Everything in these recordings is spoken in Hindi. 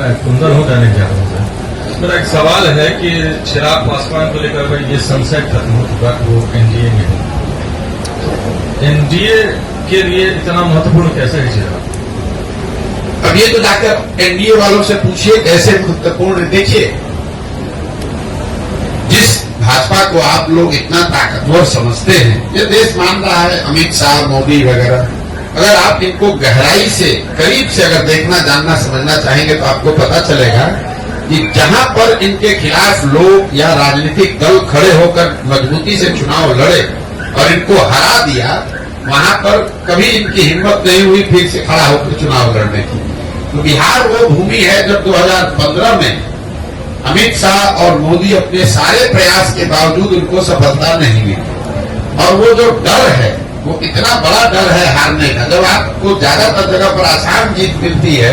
मैं कुंदन हूँ दैनिक जागरण से। मेरा एक सवाल है कि चिराग पासवान को लेकर भाई ये संशय खत्म हो चुका वो एनडीए में है। एनडीए के लिए इतना महत्वपूर्ण कैसे है चिराग? अब ये तो जाकर एनडीए वालों से पूछिए कैसे महत्वपूर्ण। देखिए, जिस भाजपा को आप लोग इतना ताकतवर समझते हैं, ये देश मान रहा है, अमित शाह, मोदी वगैरह, अगर आप इनको गहराई से, करीब से अगर देखना, जानना, समझना चाहेंगे तो आपको पता चलेगा कि जहां पर इनके खिलाफ लोग या राजनीतिक दल खड़े होकर मजबूती से चुनाव लड़े और इनको हरा दिया, वहां पर कभी इनकी हिम्मत नहीं हुई फिर से खड़ा होकर चुनाव लड़ने की। तो बिहार वो भूमि है जब 2015 में अमित शाह और मोदी अपने सारे प्रयास के बावजूद उनको सफलता नहीं मिली। और वो जो डर है, वो इतना बड़ा डर है हारने का। जब आपको ज्यादातर जगह पर आसान जीत मिलती है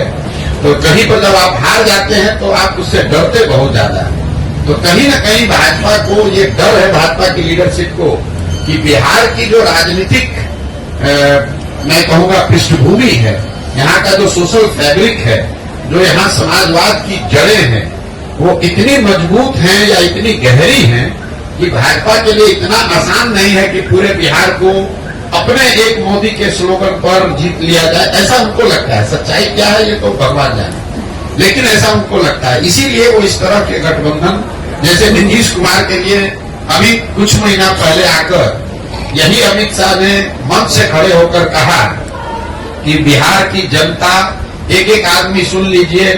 तो कहीं पर जब आप हार जाते हैं तो आप उससे डरते बहुत ज्यादा है। तो कहीं न कहीं भाजपा को ये डर है, भाजपा की लीडरशिप को, कि बिहार की जो राजनीतिक मैं कहूंगा पृष्ठभूमि है, यहाँ का जो सोशल फैब्रिक है, जो यहाँ समाजवाद की जड़ें हैं, वो इतनी मजबूत हैं या इतनी गहरी हैं कि भाजपा के लिए इतना आसान नहीं है कि पूरे बिहार को अपने एक मोदी के स्लोगन पर जीत लिया जाए। ऐसा उनको लगता है। सच्चाई क्या है ये तो भगवान जाने, लेकिन ऐसा उनको लगता है। इसीलिए वो इस तरह के गठबंधन, जैसे नीतीश कुमार के लिए अभी कुछ महीना पहले आकर यही अमित शाह ने मंच से खड़े होकर कहा कि बिहार की जनता, एक एक आदमी सुन लीजिए,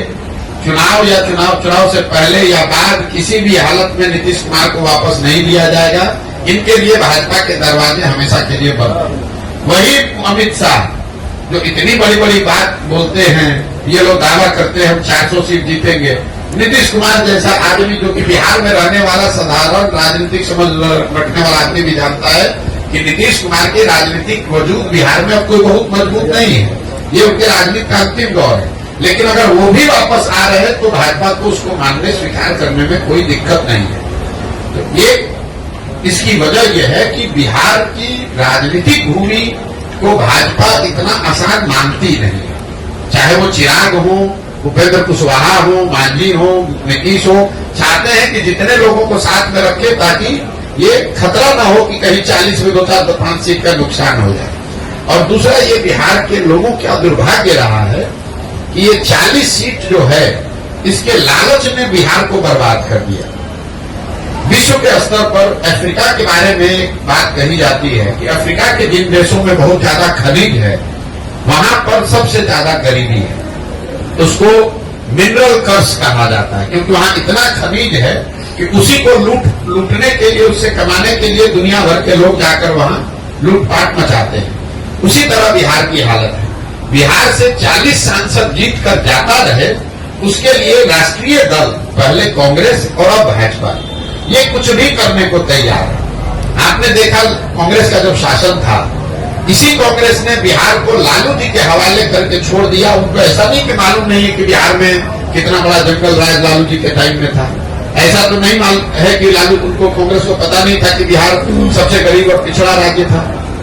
चुनाव से पहले या बाद किसी भी हालत में नीतीश कुमार को वापस नहीं लिया जाएगा। इनके लिए भाजपा के दरवाजे हमेशा के लिए बंद। वही अमित शाह जो इतनी बड़ी बड़ी बात बोलते हैं, ये लोग दावा करते हैं हम 400 सीट जीतेंगे। नीतीश कुमार जैसा आदमी जो कि बिहार में रहने वाला साधारण राजनीतिक समझ रखने वाला आदमी भी जानता है कि नीतीश कुमार के राजनीतिक वजूद बिहार में अब कोई बहुत मजबूत नहीं है। ये उनके राजनीति का अंतिम दौर है। लेकिन अगर वो भी वापस आ रहे हैं तो भाजपा को उसको मानने, स्वीकार करने में कोई दिक्कत नहीं है। तो ये इसकी वजह यह है कि बिहार की राजनीतिक भूमि को भाजपा इतना आसान मानती नहीं है। चाहे वो चिराग हो, उपेंद्र कुशवाहा हो, मांझी हो, नीतीश हो, चाहते हैं कि जितने लोगों को साथ में रखे ताकि ये खतरा ना हो कि कहीं 40 में 2-4-5 सीट का नुकसान हो जाए। और दूसरा, ये बिहार के लोगों का दुर्भाग्य रहा है कि ये 40 सीट जो है, इसके लालच ने बिहार को बर्बाद कर दिया। विश्व के स्तर पर अफ्रीका के बारे में बात कही जाती है कि अफ्रीका के जिन देशों में बहुत ज्यादा खनिज है, वहां पर सबसे ज्यादा गरीबी है। उसको मिनरल कर्स कहा जाता है, क्योंकि वहां इतना खनिज है कि उसी को लूटने के लिए, उससे कमाने के लिए दुनिया भर के लोग जाकर वहां लूटपाट मचाते हैं। उसी तरह बिहार की हालत है। बिहार से 40 सांसद जीत कर जाता रहे, उसके लिए राष्ट्रीय दल, पहले कांग्रेस और अब भाजपा, ये कुछ भी करने को तैयार है। आपने देखा कांग्रेस का जब शासन था, इसी कांग्रेस ने बिहार को लालू जी के हवाले करके छोड़ दिया। उनको ऐसा नहीं कि मालूम नहीं है कि बिहार में कितना बड़ा जंगल राज लालू जी के टाइम में था। ऐसा तो नहीं मालूम है कि उनको कांग्रेस को पता नहीं था कि बिहार सबसे गरीब और पिछड़ा राज्य था।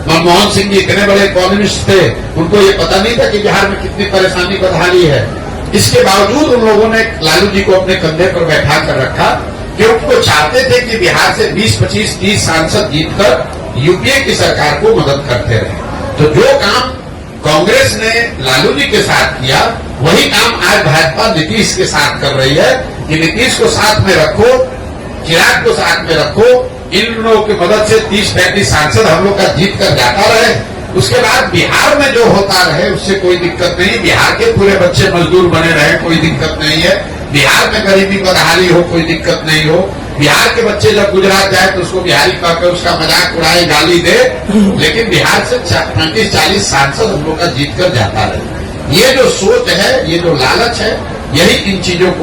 मनमोहन सिंह जी इतने बड़े कम्युनिस्ट थे, उनको ये पता नहीं था कि बिहार में कितनी परेशानी बदहाली है। इसके बावजूद उन लोगों ने लालू जी को अपने कंधे पर बैठा कर रखा, क्योंकि वो चाहते थे कि बिहार से 20, 25, 30 सांसद जीतकर यूपीए की सरकार को मदद करते रहे। तो जो काम कांग्रेस ने लालू जी के साथ किया, वही काम आज भाजपा नीतीश के साथ कर रही है कि नीतीश को साथ में रखो, चिराग को साथ में रखो, इन लोगों की मदद से 30-35 सांसद हम लोग का जीत कर जाता रहे। उसके बाद बिहार में जो होता रहे उससे कोई दिक्कत नहीं। बिहार के पूरे बच्चे मजदूर बने रहे, कोई दिक्कत नहीं है। बिहार में गरीबी बदहाली हो, कोई दिक्कत नहीं हो। बिहार के बच्चे जब गुजरात जाए तो उसको बिहारी कहकर उसका मजाक उड़ाए, गाली दे, लेकिन बिहार से 35-40 सांसद हम लोग का जीत कर जाता रहे। ये जो सोच है, ये जो लालच है, यही इन चीजों को